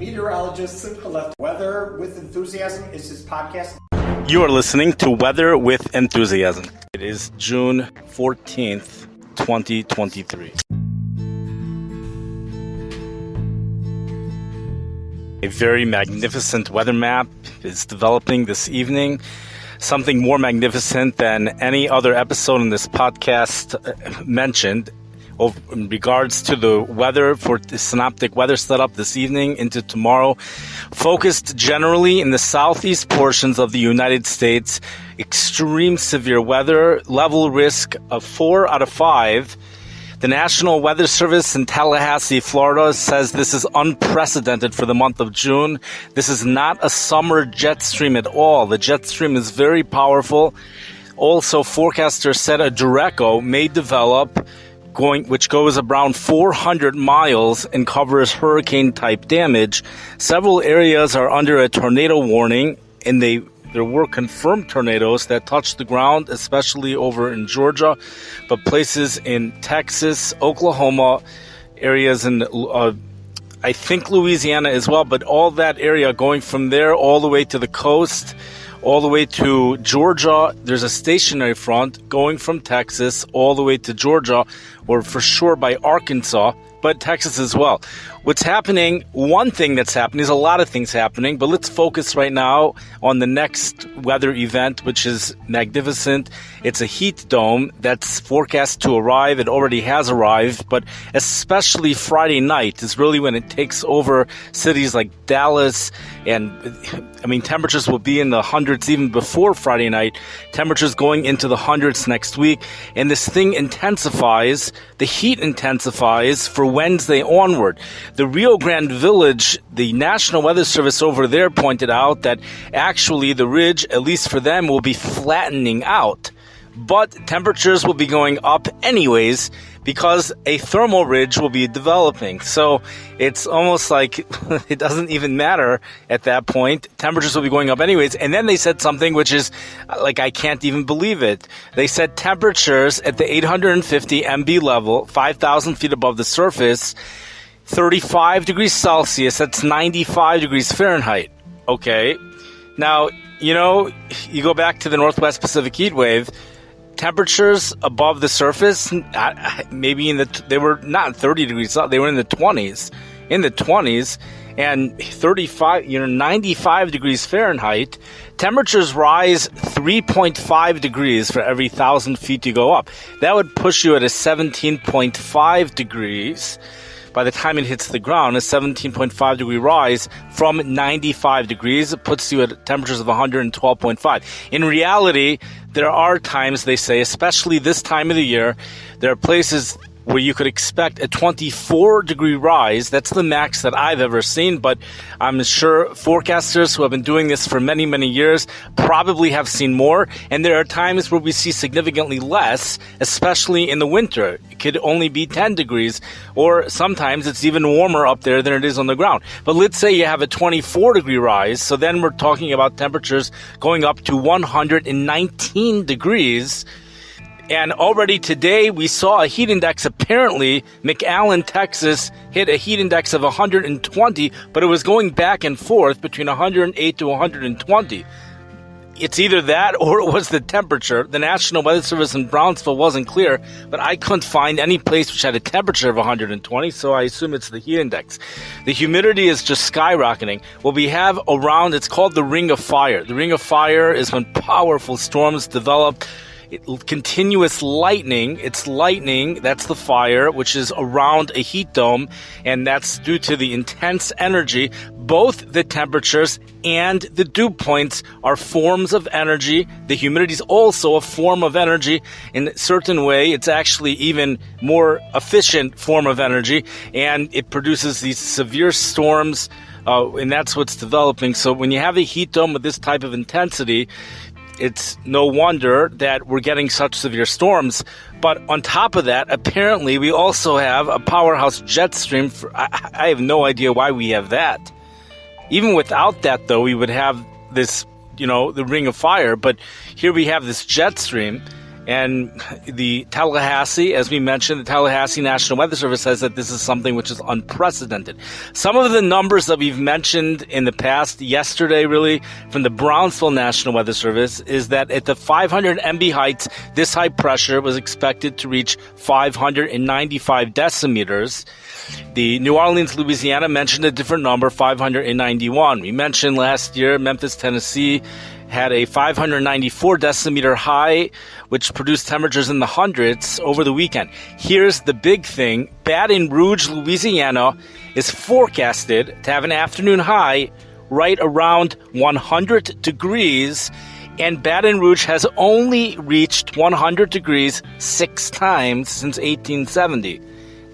Meteorologist Simcha left. Weather with Enthusiasm is his podcast. You are listening to Weather with Enthusiasm. It is June 14th, 2023. A very magnificent weather map is developing this evening. Something more magnificent than any other episode in this podcast mentioned in regards to the weather for the synoptic weather setup this evening into tomorrow. Focused generally in the southeast portions of the United States, extreme severe weather, level risk of 4 out of 5. The National Weather Service in Tallahassee, Florida says this is unprecedented for the month of June. This is not a summer jet stream at all. The jet stream is very powerful. Also, forecasters said a Derecho may develop, which goes around 400 miles and covers hurricane-type damage. Several areas are under a tornado warning, and there were confirmed tornadoes that touched the ground, especially over in Georgia, but places in Texas, Oklahoma, areas in, I think, Louisiana as well, but all that area going from there all the way to the coast, all the way to Georgia. There's a stationary front going from Texas all the way to Georgia, or for sure by Arkansas, but Texas as well. What's happening, one thing that's happening, there's a lot of things happening, but let's focus right now on the next weather event, which is magnificent. It's a heat dome that's forecast to arrive. It already has arrived, but especially Friday night is really when it takes over cities like Dallas. And temperatures will be in the hundreds even before Friday night. Temperatures going into the hundreds next week. And this thing intensifies, the heat intensifies for Wednesday onward. The Rio Grande Village, the National Weather Service over there pointed out that actually the ridge, at least for them, will be flattening out. But temperatures will be going up anyways because a thermal ridge will be developing. So it's almost like it doesn't even matter at that point. Temperatures will be going up anyways. And then they said something which is like, I can't even believe it. They said temperatures at the 850 MB level, 5,000 feet above the surface, 35 degrees Celsius, that's 95 degrees Fahrenheit. Okay. Now, you go back to the Northwest Pacific heat wave, temperatures above the surface, maybe they were not 30 degrees, they were in the 20s, and 95 degrees Fahrenheit. Temperatures rise 3.5 degrees for every 1,000 feet you go up. That would push you at a 17.5 degrees. By the time it hits the ground, a 17.5 degree rise from 95 degrees. It puts you at temperatures of 112.5. In reality, there are times, they say, especially this time of the year, there are places where you could expect a 24-degree rise. That's the max that I've ever seen, but I'm sure forecasters who have been doing this for many, many years probably have seen more, and there are times where we see significantly less, especially in the winter. It could only be 10 degrees, or sometimes it's even warmer up there than it is on the ground. But let's say you have a 24-degree rise, so then we're talking about temperatures going up to 119 degrees. And already today, we saw a heat index. Apparently, McAllen, Texas, hit a heat index of 120, but it was going back and forth between 108 to 120. It's either that or it was the temperature. The National Weather Service in Brownsville wasn't clear, but I couldn't find any place which had a temperature of 120, so I assume it's the heat index. The humidity is just skyrocketing. What we have around, it's called the Ring of Fire. The Ring of Fire is when powerful storms develop. Continuous lightning, it's lightning, that's the fire, which is around a heat dome, and that's due to the intense energy. Both the temperatures and the dew points are forms of energy. The humidity is also a form of energy. In a certain way, it's actually even more efficient form of energy, and it produces these severe storms, and that's what's developing. So when you have a heat dome with this type of intensity, it's no wonder that we're getting such severe storms. But on top of that, apparently we also have a powerhouse jet stream. I have no idea why we have that. Even without that, though, we would have this, the Ring of Fire. But here we have this jet stream. And the Tallahassee, as we mentioned, the Tallahassee National Weather Service says that this is something which is unprecedented. Some of the numbers that we've mentioned in the past, yesterday really, from the Brownsville National Weather Service, is that at the 500 MB heights, this high pressure was expected to reach 595 decimeters. The New Orleans, Louisiana mentioned a different number, 591. We mentioned last year Memphis, Tennessee had a 594 decimeter high, which produced temperatures in the hundreds over the weekend. Here's the big thing. Baton Rouge, Louisiana is forecasted to have an afternoon high right around 100 degrees, and Baton Rouge has only reached 100 degrees 6 times since 1870.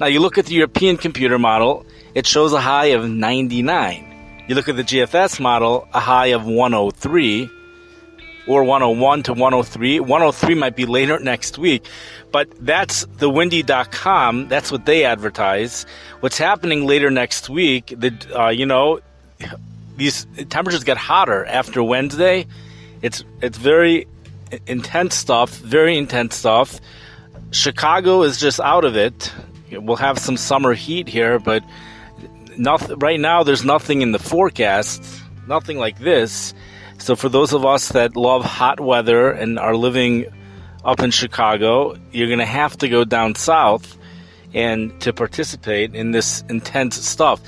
Now, you look at the European computer model, it shows a high of 99. You look at the GFS model, a high of 103, or 101 to 103. 103 might be later next week, but that's the windy.com. That's what they advertise. What's happening later next week, these temperatures get hotter after Wednesday. It's very intense stuff, Chicago is just out of it. We'll have some summer heat here, but right now there's nothing in the forecast, nothing like this. So for those of us that love hot weather and are living up in Chicago, you're going to have to go down south and to participate in this intense stuff.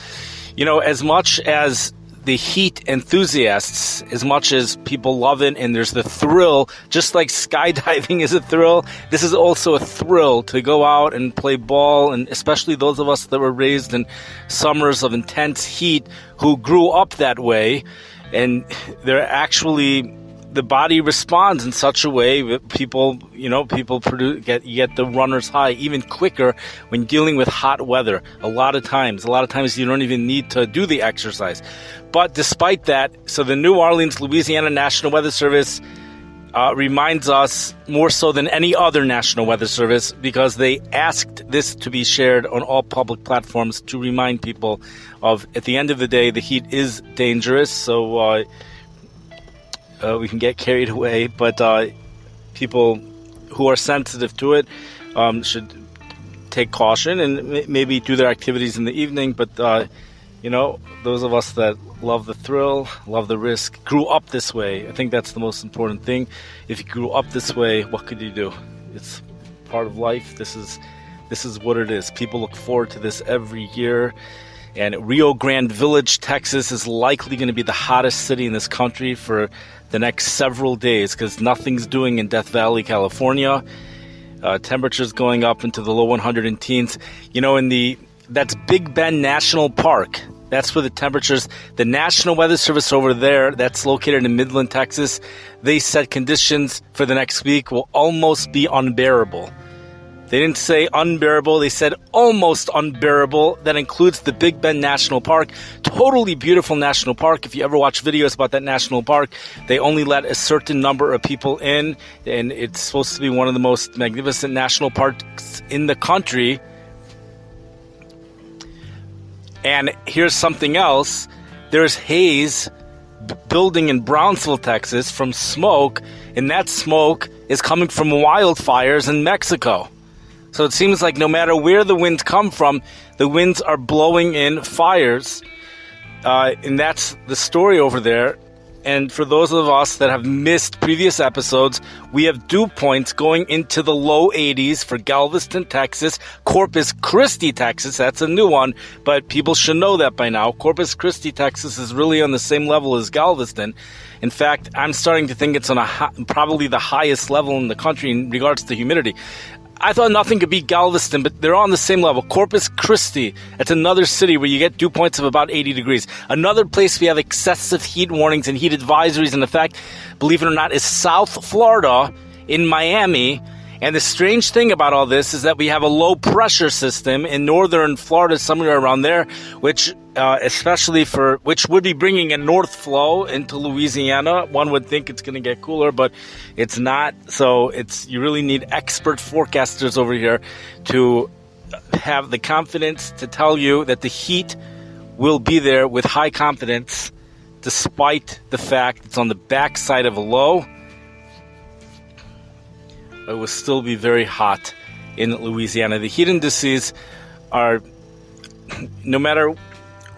As much as the heat enthusiasts, as much as people love it and there's the thrill, just like skydiving is a thrill, this is also a thrill to go out and play ball, and especially those of us that were raised in summers of intense heat who grew up that way. And the body responds in such a way that people get the runner's high even quicker when dealing with hot weather. A lot of times you don't even need to do the exercise. But despite that, so the New Orleans, Louisiana National Weather Service reminds us more so than any other national weather service, because they asked this to be shared on all public platforms to remind people of, at the end of the day, the heat is dangerous, so we can get carried away, but people who are sensitive to it should take caution and maybe do their activities in the evening. But those of us that love the thrill, love the risk, grew up this way. I think that's the most important thing. If you grew up this way, what could you do? It's part of life. This is what it is. People look forward to this every year. And Rio Grande Village, Texas is likely going to be the hottest city in this country for the next several days, because nothing's doing in Death Valley, California. Temperatures going up into the low 100 teens. That's Big Bend National Park. That's where the temperatures, the National Weather Service over there, that's located in Midland, Texas, they said conditions for the next week will almost be unbearable. They didn't say unbearable, they said almost unbearable. That includes the Big Bend National Park. Totally beautiful national park. If you ever watch videos about that national park, they only let a certain number of people in, and it's supposed to be one of the most magnificent national parks in the country. And here's something else. There's haze building in Brownsville, Texas from smoke, and that smoke is coming from wildfires in Mexico. So it seems like no matter where the winds come from, the winds are blowing in fires. And that's the story over there. And for those of us that have missed previous episodes, we have dew points going into the low 80s for Galveston, Texas, Corpus Christi, Texas. That's a new one, but people should know that by now. Corpus Christi, Texas is really on the same level as Galveston. In fact, I'm starting to think it's on probably the highest level in the country in regards to humidity. I thought nothing could beat Galveston, but they're on the same level. Corpus Christi, it's another city where you get dew points of about 80 degrees. Another place we have excessive heat warnings and heat advisories, and the fact, believe it or not, is South Florida in Miami. And the strange thing about all this is that we have a low pressure system in northern Florida, somewhere around there, which which would be bringing a north flow into Louisiana. One would think it's going to get cooler, but it's not. So you really need expert forecasters over here to have the confidence to tell you that the heat will be there with high confidence, despite the fact it's on the backside of a low. it will still be very hot in Louisiana. The heat indices are, no matter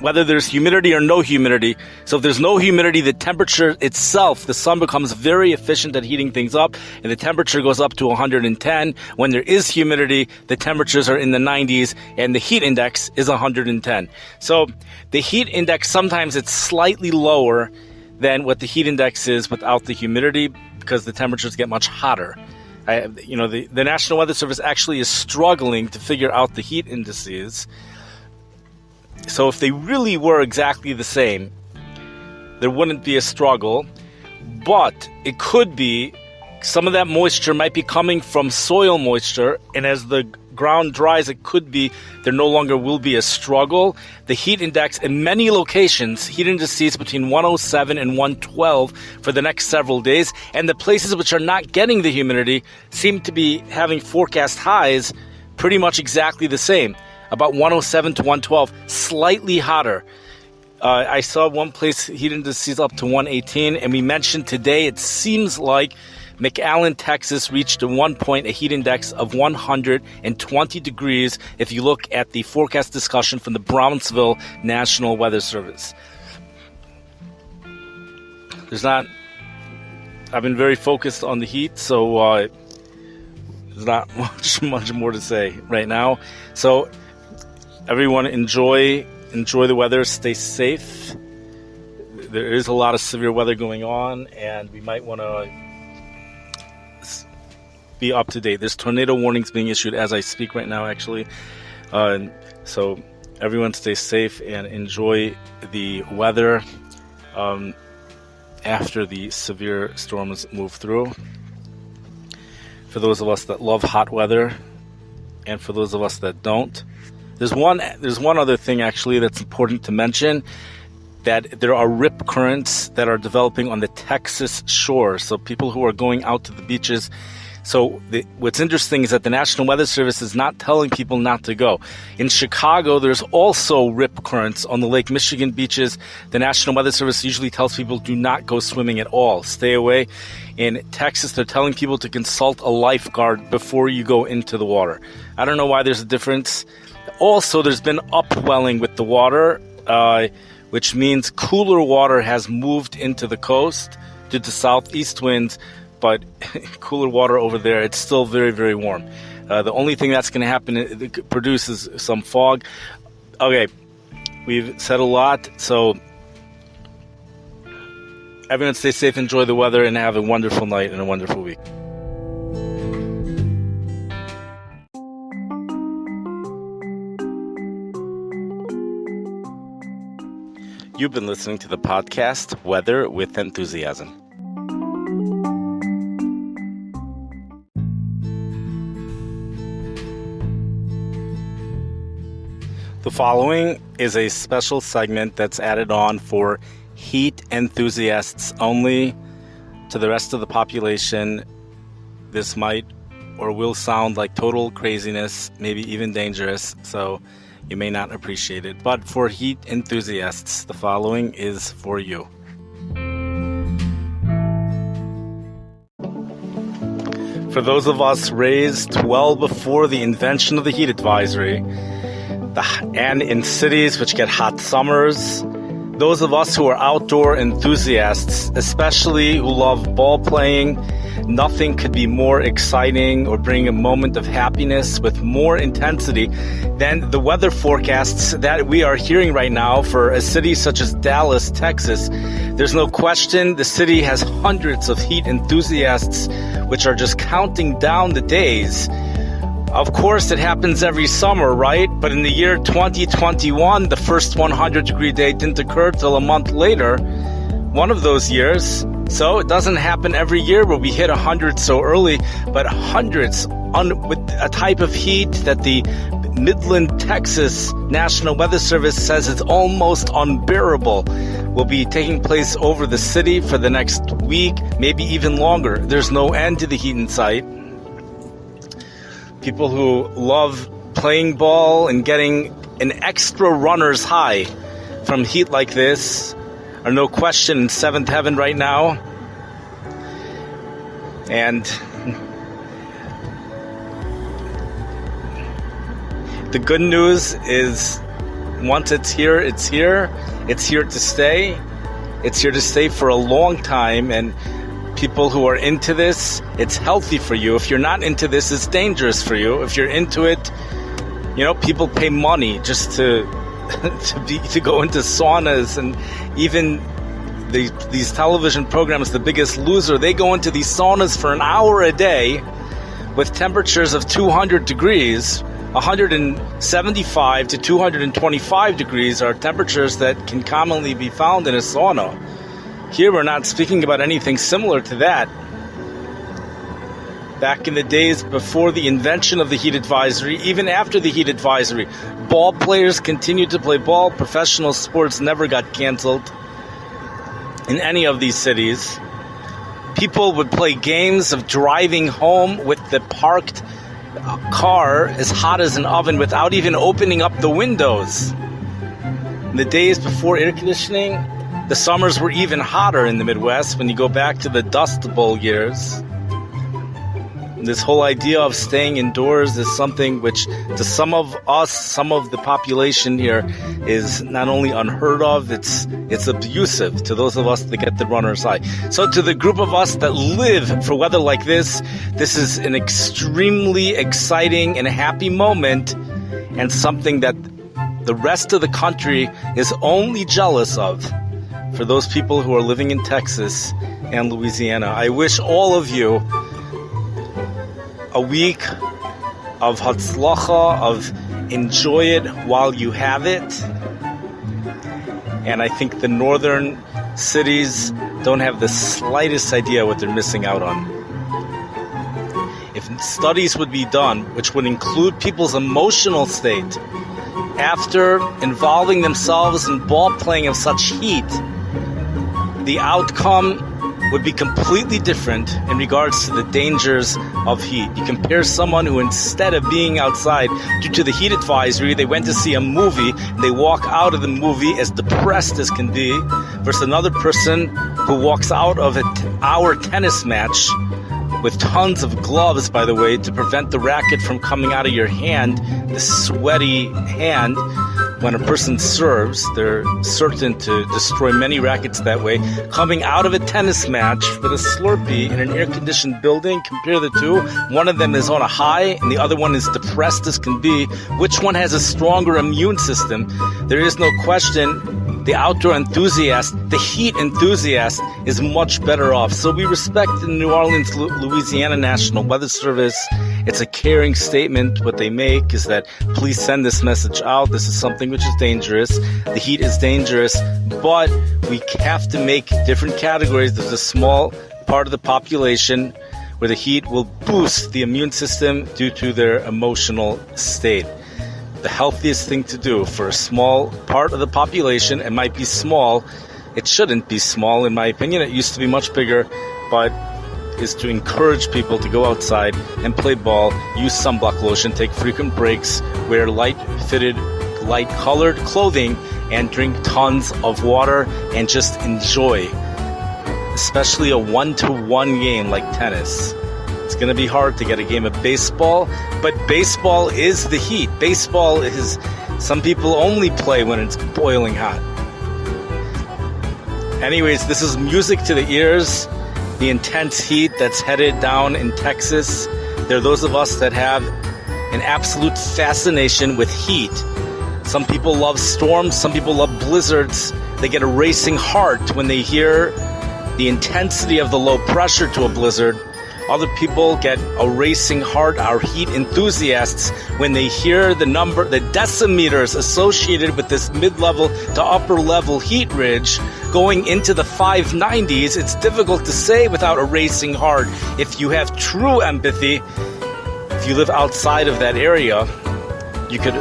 whether there's humidity or no humidity. So if there's no humidity, the temperature itself, the sun becomes very efficient at heating things up, and the temperature goes up to 110. When there is humidity, the temperatures are in the 90s, and the heat index is 110. So the heat index, sometimes it's slightly lower than what the heat index is without the humidity, because the temperatures get much hotter. The National Weather Service actually is struggling to figure out the heat indices. So if they really were exactly the same, there wouldn't be a struggle. But it could be some of that moisture might be coming from soil moisture, and as the ground dries, it could be there no longer will be a struggle. The heat index in many locations, heat indices between 107 and 112 for the next several days, and the places which are not getting the humidity seem to be having forecast highs pretty much exactly the same. About 107 to 112, slightly hotter. I saw one place heat indices up to 118, and we mentioned today it seems like McAllen, Texas reached at one point a heat index of 120 degrees if you look at the forecast discussion from the Brownsville National Weather Service. I've been very focused on the heat, so there's not much more to say right now. So everyone enjoy the weather, stay safe. There is a lot of severe weather going on, and we might want to be up to date. There's tornado warnings being issued as I speak right now, actually. So everyone stay safe and enjoy the weather after the severe storms move through. For those of us that love hot weather, and for those of us that don't, there's one other thing actually that's important to mention, that there are rip currents that are developing on the Texas shore. So people who are going out to the beaches. So what's interesting is that the National Weather Service is not telling people not to go. In Chicago, there's also rip currents on the Lake Michigan beaches. The National Weather Service usually tells people do not go swimming at all. Stay away. In Texas, they're telling people to consult a lifeguard before you go into the water. I don't know why there's a difference. Also, there's been upwelling with the water, which means cooler water has moved into the coast due to southeast winds, but cooler water over there, it's still very, very warm. The only thing that's going to happen, it produces some fog. Okay, we've said a lot, so everyone stay safe, enjoy the weather, and have a wonderful night and a wonderful week. You've been listening to the podcast, Weather with Enthusiasm. The following is a special segment that's added on for heat enthusiasts only. To the rest of the population, this might or will sound like total craziness, maybe even dangerous, so you may not appreciate it. But for heat enthusiasts, the following is for you. For those of us raised well before the invention of the heat advisory, and in cities which get hot summers, those of us who are outdoor enthusiasts, especially who love ball playing, nothing could be more exciting or bring a moment of happiness with more intensity than the weather forecasts that we are hearing right now for a city such as Dallas, Texas. There's no question the city has hundreds of heat enthusiasts which are just counting down the days. Of course, it happens every summer, right? But in the year 2021, the first 100-degree day didn't occur till a month later, one of those years. So it doesn't happen every year where we hit 100 so early, but hundreds with a type of heat that the Midland, Texas National Weather Service says is almost unbearable will be taking place over the city for the next week, maybe even longer. There's no end to the heat in sight. People who love playing ball and getting an extra runner's high from heat like this are no question in seventh heaven right now. And the good news is once it's here, it's here. It's here to stay. It's here to stay for a long time. And people who are into this, it's healthy for you. If you're not into this, it's dangerous for you. If you're into it, people pay money just to go into saunas, and even these television programs, The Biggest Loser, they go into these saunas for an hour a day with temperatures of 200 degrees. 175 to 225 degrees are temperatures that can commonly be found in a sauna. Here we're not speaking about anything similar to that. Back in the days before the invention of the heat advisory, even after the heat advisory, ball players continued to play ball. Professional sports never got canceled in any of these cities. People would play games of driving home with the parked car as hot as an oven without even opening up the windows. In the days before air conditioning, the summers were even hotter in the Midwest when you go back to the Dust Bowl years. This whole idea of staying indoors is something which, to some of us, some of the population here, is not only unheard of, it's abusive to those of us that get the runner's high. So to the group of us that live for weather like this is an extremely exciting and happy moment, and something that the rest of the country is only jealous of. For those people who are living in Texas and Louisiana, I wish all of you a week of hatzlacha, of enjoy it while you have it. And I think the northern cities don't have the slightest idea what they're missing out on. If studies would be done, which would include people's emotional state after involving themselves in ball playing of such heat, the outcome would be completely different in regards to the dangers of heat. You compare someone who, instead of being outside due to the heat advisory, they went to see a movie, and they walk out of the movie as depressed as can be, versus another person who walks out of an hour tennis match with tons of gloves, by the way, to prevent the racket from coming out of your hand, the sweaty hand. When a person serves, they're certain to destroy many rackets that way. Coming out of a tennis match with a Slurpee in an air-conditioned building, compare the two. One of them is on a high, and the other one is depressed as can be. Which one has a stronger immune system? There is no question. The outdoor enthusiast, the heat enthusiast, is much better off. So we respect the New Orleans, Louisiana National Weather Service. It's a caring statement. What they make is that please send this message out. This is something which is dangerous. The heat is dangerous, but we have to make different categories. There's a small part of the population where the heat will boost the immune system due to their emotional state. The healthiest thing to do for a small part of the population, it might be small, it shouldn't be small in my opinion, it used to be much bigger, but is to encourage people to go outside and play ball, use sunblock lotion, take frequent breaks, wear light-fitted, light-colored clothing, and drink tons of water, and just enjoy, especially a 1-to-1 game like tennis. It's going to be hard to get a game of baseball, but baseball is the heat. Baseball is, some people only play when it's boiling hot. Anyways, this is music to the ears. The intense heat that's headed down in Texas. There are those of us that have an absolute fascination with heat. Some people love storms, some people love blizzards. They get a racing heart when they hear the intensity of the low pressure to a blizzard. Other people get a racing heart, our heat enthusiasts, when they hear the number, the decimeters associated with this mid-level to upper-level heat ridge going into the 590s. It's difficult to say without a racing heart. If you have true empathy, if you live outside of that area, you could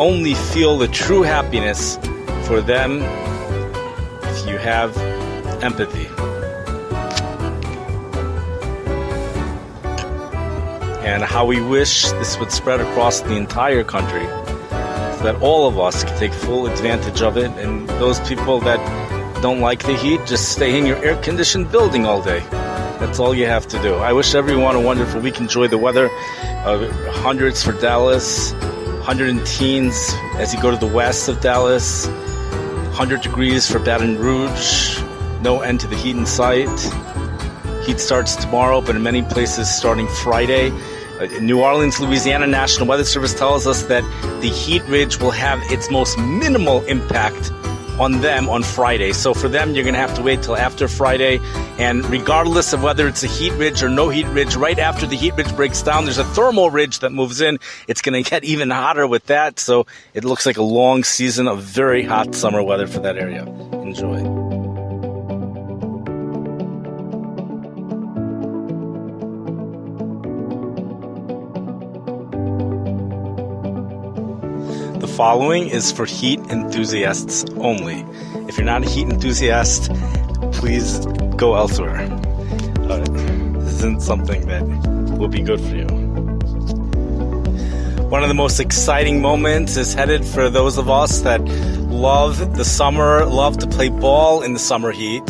only feel the true happiness for them if you have empathy. And how we wish this would spread across the entire country so that all of us can take full advantage of it. And those people that don't like the heat, just stay in your air-conditioned building all day. That's all you have to do. I wish everyone a wonderful week. Enjoy the weather. Hundreds for Dallas, 100 in teens as you go to the west of Dallas. 100 degrees for Baton Rouge. No end to the heat in sight. Heat starts tomorrow, but in many places starting Friday. In New Orleans, Louisiana, National Weather Service tells us that the heat ridge will have its most minimal impact on them on Friday. So for them, you're going to have to wait till after Friday. And regardless of whether it's a heat ridge or no heat ridge, right after the heat ridge breaks down, there's a thermal ridge that moves in. It's going to get even hotter with that. So it looks like a long season of very hot summer weather for that area. Enjoy. The following is for heat enthusiasts only. If you're not a heat enthusiast, please go elsewhere. This isn't something that will be good for you. One of the most exciting moments is headed for those of us that love the summer, love to play ball in the summer heat.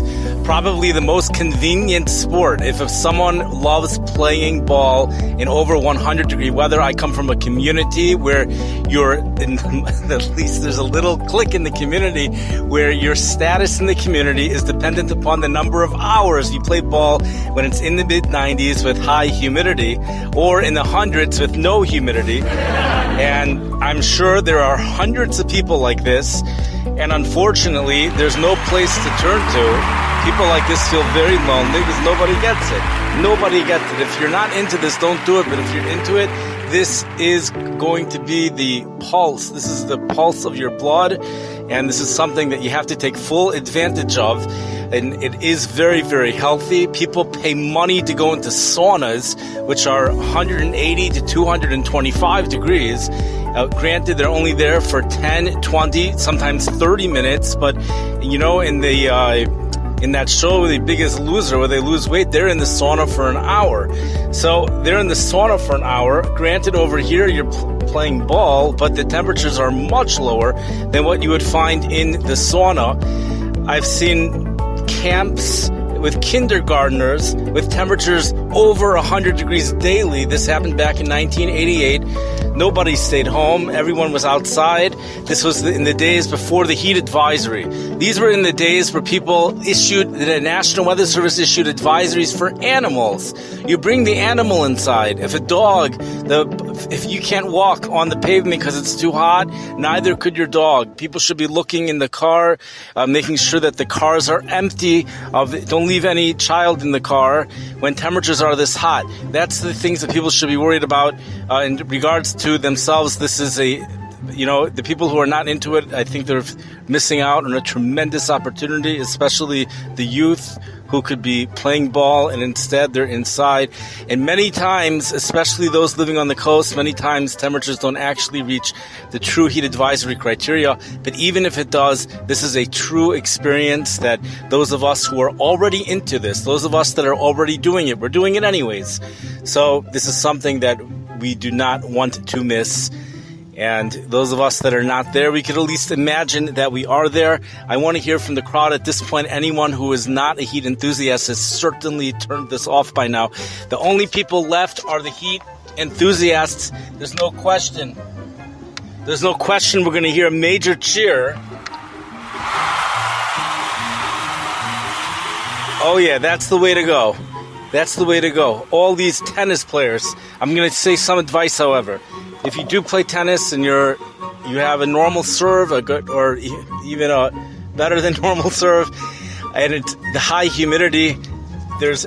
Probably the most convenient sport. If someone loves playing ball in over 100 degree weather, I come from a community where at least there's a little click in the community where your status in the community is dependent upon the number of hours you play ball when it's in the mid-90s with high humidity or in the hundreds with no humidity. And I'm sure there are hundreds of people like this. And unfortunately, there's no place to turn to. People like this feel very lonely because nobody gets it. Nobody gets it. If you're not into this, don't do it. But if you're into it, this is going to be the pulse. This is the pulse of your blood. And this is something that you have to take full advantage of. And it is very, very healthy. People pay money to go into saunas, which are 180 to 225 degrees. Granted, they're only there for 10, 20, sometimes 30 minutes. But, you know, in that show, The Biggest Loser, where they lose weight, they're in the sauna for an hour. So they're in the sauna for an hour. Granted, over here, you're playing ball, but the temperatures are much lower than what you would find in the sauna. I've seen camps with kindergartners with temperatures over 100 degrees daily. This happened back in 1988. Nobody stayed home. Everyone was outside. This was in the days before the heat advisory. These were in the days where the National Weather Service issued advisories for animals. You bring the animal inside. If a dog, if you can't walk on the pavement because it's too hot, neither could your dog. People should be looking in the car, making sure that the cars are empty. Don't leave any child in the car when temperatures are this hot. That's the things that people should be worried about in regards to themselves. This is the people who are not into it, I think they're missing out on a tremendous opportunity, especially the youth who could be playing ball and instead they're inside. And many times, especially those living on the coast, many times temperatures don't actually reach the true heat advisory criteria. But even if it does, this is a true experience that those of us who are already into this, those of us that are already doing it, we're doing it anyways. So this is something that we do not want to miss. And those of us that are not there, we could at least imagine that we are there. I want to hear from the crowd at this point. Anyone who is not a heat enthusiast has certainly turned this off by now. The only people left are the heat enthusiasts. There's no question. There's no question we're going to hear a major cheer. Oh yeah, that's the way to go. That's the way to go. All these tennis players. I'm going to say some advice, however. If you do play tennis and you have a normal serve, a good or even a better than normal serve, and it's the high humidity, there's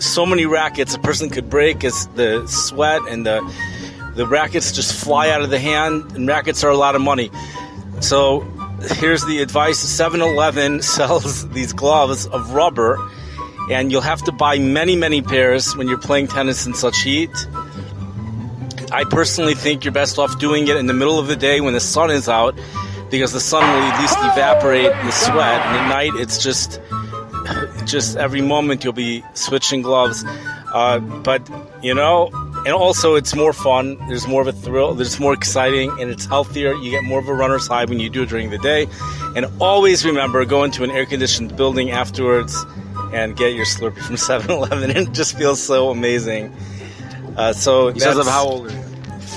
so many rackets a person could break as the sweat and the rackets just fly out of the hand, and rackets are a lot of money. So here's the advice. 7-Eleven sells these gloves of rubber, and you'll have to buy many, many pairs when you're playing tennis in such heat. I personally think you're best off doing it in the middle of the day when the sun is out, because the sun will at least evaporate the sweat, and at night it's just every moment you'll be switching gloves. But, you know, and also it's more fun, there's more of a thrill, there's more exciting, and it's healthier. You get more of a runner's high when you do it during the day. And always remember, go into an air-conditioned building afterwards and get your Slurpee from 7-Eleven. It just feels so amazing. So Because of how old are you?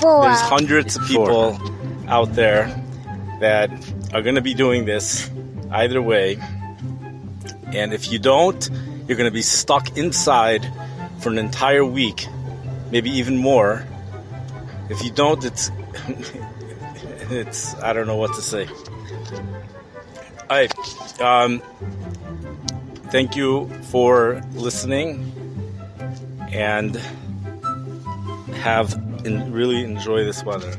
There's hundreds of people out there that are going to be doing this either way. And if you don't, you're going to be stuck inside for an entire week, maybe even more. If you don't, it's I don't know what to say. All right. Thank you for listening, and really enjoy this weather.